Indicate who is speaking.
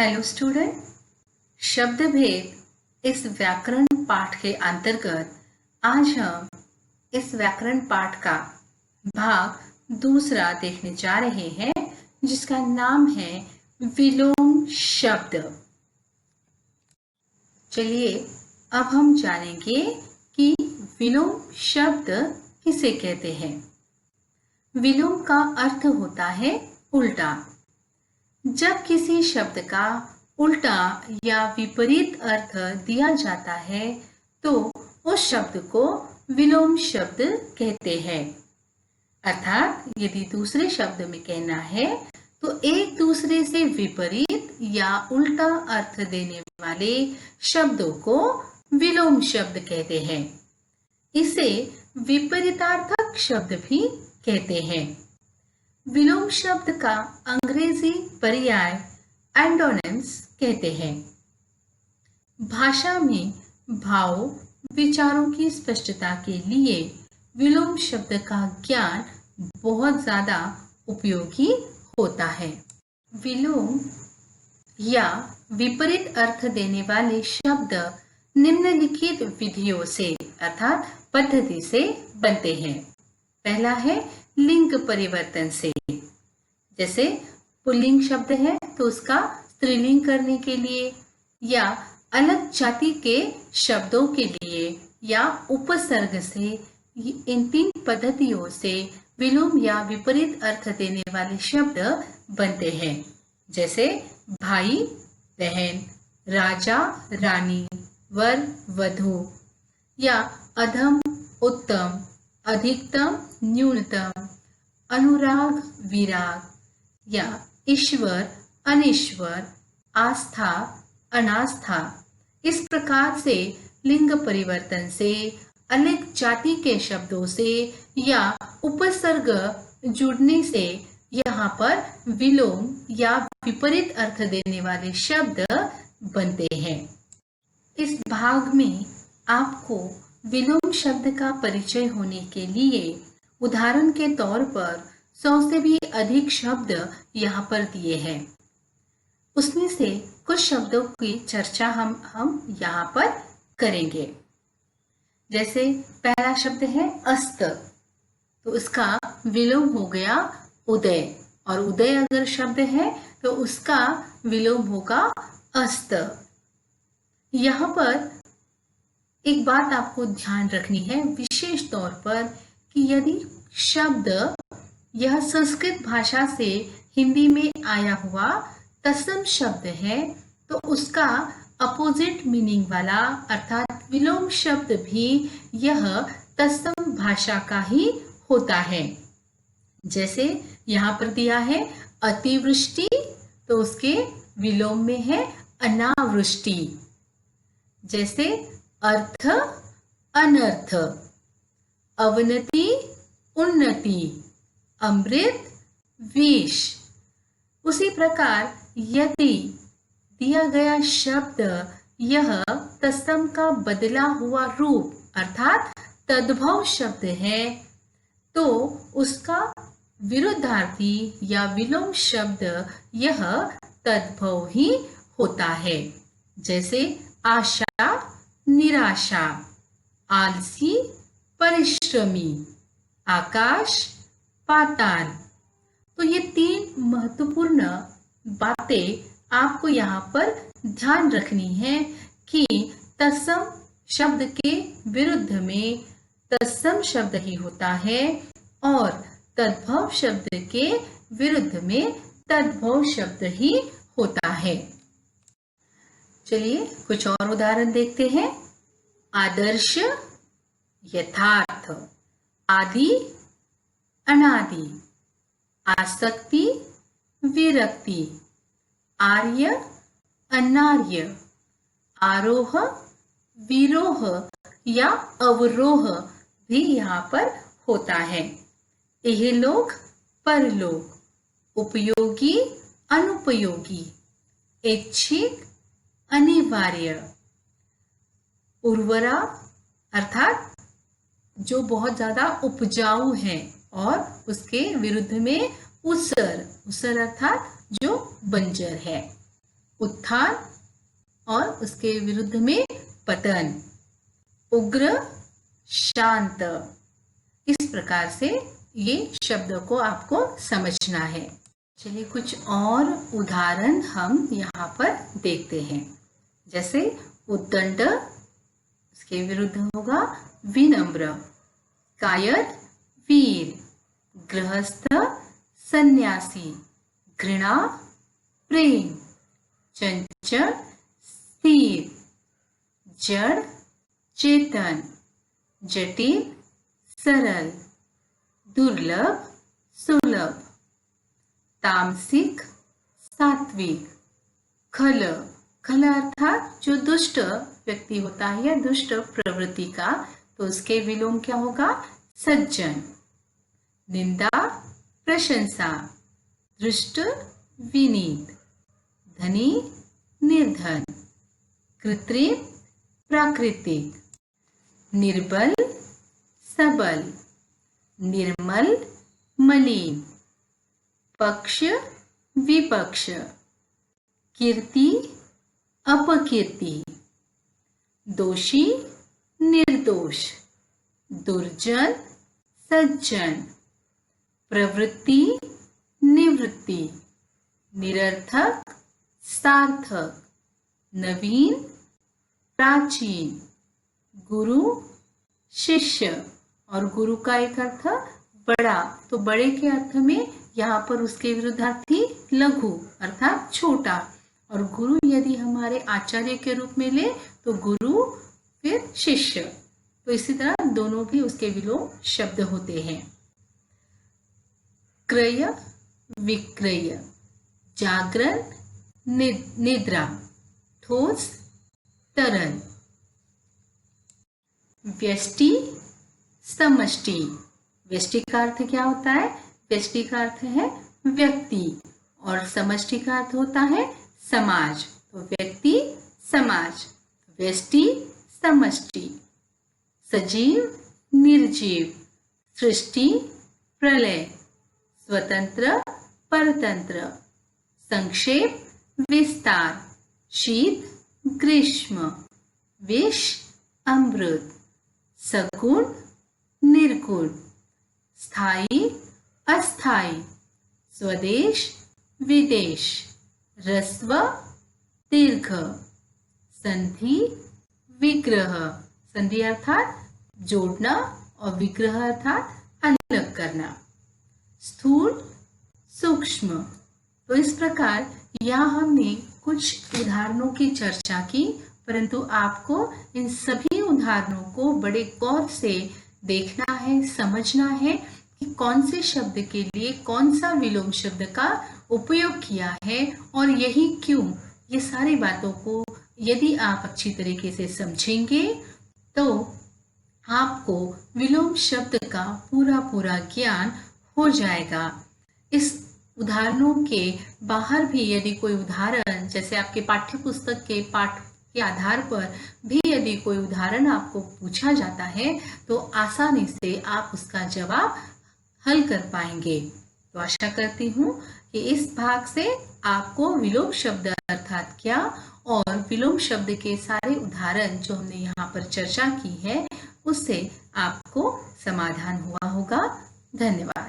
Speaker 1: Hello student, शब्द भेद इस व्याकरण पाठ के अंतर्गत आज हम इस व्याकरण पाठ का भाग दूसरा देखने जा रहे हैं, जिसका नाम है विलोम शब्द। चलिए अब हम जानेंगे कि विलोम शब्द किसे कहते हैं। विलोम का अर्थ होता है उल्टा। जब किसी शब्द का उल्टा या विपरीत अर्थ दिया जाता है तो उस शब्द को विलोम शब्द कहते हैं। अर्थात यदि दूसरे शब्द में कहना है तो एक दूसरे से विपरीत या उल्टा अर्थ देने वाले शब्दों को विलोम शब्द कहते हैं। इसे विपरीतार्थक शब्द भी कहते हैं। विलोम शब्द का अंग्रेजी पर्याय एंटोनिम्स कहते हैं। भाषा में भाव विचारों की स्पष्टता के लिए विलोम शब्द का ज्ञान बहुत ज्यादा उपयोगी होता है। विलोम या विपरीत अर्थ देने वाले शब्द निम्नलिखित विधियों से अर्थात पद्धति से बनते हैं। पहला है लिंग परिवर्तन से। जैसे पुल्लिंग शब्द है तो उसका स्त्रीलिंग करने के लिए या अलग जाति के शब्दों के लिए या उपसर्ग से, इन तीन पद्धतियों से विलोम या विपरीत अर्थ देने वाले शब्द बनते हैं। जैसे भाई बहन, राजा रानी, वर वधू या अधम उत्तम, अधिकतम न्यूनतम, अनुराग विराग या ईश्वर अनीश्वर, आस्था अनास्था। इस प्रकार से लिंग परिवर्तन से, अलग जाति के शब्दों से या उपसर्ग जुड़ने से यहाँ पर विलोम या विपरीत अर्थ देने वाले शब्द बनते हैं। इस भाग में आपको विलोम शब्द का परिचय होने के लिए उदाहरण के तौर पर 100 से भी अधिक शब्द यहाँ पर दिए हैं। उसमें से कुछ शब्दों की चर्चा हम यहाँ पर करेंगे। जैसे पहला शब्द है अस्त, तो उसका विलोम हो गया उदय, और उदय अगर शब्द है तो उसका विलोम होगा अस्त। यहाँ पर एक बात आपको ध्यान रखनी है विशेष तौर पर कि यदि शब्द यह संस्कृत भाषा से हिंदी में आया हुआ तत्सम शब्द है तो उसका अपोजिट मीनिंग वाला अर्थात विलोम शब्द भी यह तत्सम भाषा का ही होता है। जैसे यहाँ पर दिया है अतिवृष्टि, तो उसके विलोम में है अनावृष्टि। जैसे अर्थ अनर्थ, अवनति उन्नति, अमृत विष। उसी प्रकार यदि दिया गया शब्द यह तत्सम का बदला हुआ रूप अर्थात तद्भव शब्द है तो उसका विरुद्धार्थी या विलोम शब्द यह तद्भव ही होता है। जैसे आशा निराशा, आलसी परिश्रमी, आकाश पाताल। तो ये तीन महत्वपूर्ण बातें आपको यहाँ पर ध्यान रखनी है कि तत्सम शब्द के विरुद्ध में तत्सम शब्द ही होता है और तद्भव शब्द के विरुद्ध में तद्भव शब्द ही होता है। चलिए कुछ और उदाहरण देखते हैं। आदर्श यथार्थ, आदि अनादि, आसक्ति विरक्ति, आर्य अनार्य, आरोह विरोह या अवरोह भी यहाँ पर होता है। इहलोक परलोक, उपयोगी अनुपयोगी, ऐच्छिक अनिवार्य, उर्वरा अर्थात जो बहुत ज्यादा उपजाऊ है और उसके विरुद्ध में उसर, उसर अर्थात जो बंजर है। उत्थान और उसके विरुद्ध में पतन। उग्र, शांत। इस प्रकार से ये शब्दों को आपको समझना है। चलिए कुछ और उदाहरण हम यहाँ पर देखते हैं। जैसे उद्दंड, इसके विरुद्ध होगा विनम्र। कायर, वीर। गृहस्थ, सन्यासी। घृणा, प्रेम। चंचल, स्थिर। जड़, चेतन। जटिल, सरल। दुर्लभ, सुलभ। तामसिक, सात्विक। खल, खल अर्थात जो दुष्ट व्यक्ति होता है या दुष्ट प्रवृत्ति का, तो उसके विलोम क्या होगा? सज्जन। निंदा, प्रशंसा। दृष्ट, विनीत। धनी, निर्धन। कृत्रिम, प्राकृतिक। निर्बल, सबल। निर्मल, मलिन। पक्ष, विपक्ष। कीर्ति, अपकीर्ति। दोषी, निर्दोष। दुर्जन, सज्जन। प्रवृत्ति, निवृत्ति। निरर्थक, सार्थक। नवीन, प्राचीन। गुरु, शिष्य। और गुरु का एक अर्थ बड़ा, तो बड़े के अर्थ में यहाँ पर उसके विरुद्धार्थी लघु अर्थात छोटा। और गुरु यदि हमारे आचार्य के रूप में ले तो गुरु, फिर शिष्य। तो इसी तरह दोनों भी उसके विलोम शब्द होते हैं। क्रय, विक्रय। जागरण, निद्रा। ठोस, तरल। व्यष्टि, समष्टि। व्यष्टि का अर्थ क्या होता है? व्यष्टि का अर्थ है व्यक्ति और समष्टि का अर्थ होता है समाज। तो व्यक्ति, समाज। व्यष्टि, समष्टि। सजीव, निर्जीव। सृष्टि, प्रलय। स्वतंत्र, परतंत्र। संक्षेप, विस्तार। शीत, ग्रीष्म। विष, अमृत। सगुण, निर्गुण। स्थायी, अस्थायी। स्वदेश, विदेश। ह्रस्व, दीर्घ। संधि, विग्रह। संधि अर्थात जोड़ना और विग्रह अर्थात अलग करना। स्थूल, सूक्ष्म। तो इस प्रकार यहाँ हमने कुछ उदाहरणों की चर्चा की, परंतु आपको इन सभी उदाहरणों को बड़े गौर से देखना है, समझना है कि कौन से शब्द के लिए कौन सा विलोम शब्द का उपयोग किया है और यही क्यों। ये सारी बातों को यदि आप अच्छी तरीके से समझेंगे तो आपको विलोम शब्द का पूरा ज्ञान हो जाएगा। इस उदाहरणों के बाहर भी यदि कोई उदाहरण, जैसे आपके पाठ्य पुस्तक के पाठ के आधार पर भी यदि कोई उदाहरण आपको पूछा जाता है तो आसानी से आप उसका जवाब हल कर पाएंगे। तो आशा करती हूँ कि इस भाग से आपको विलोम शब्द अर्थात क्या और विलोम शब्द के सारे उदाहरण जो हमने यहाँ पर चर्चा की है उससे आपको समाधान हुआ होगा। धन्यवाद।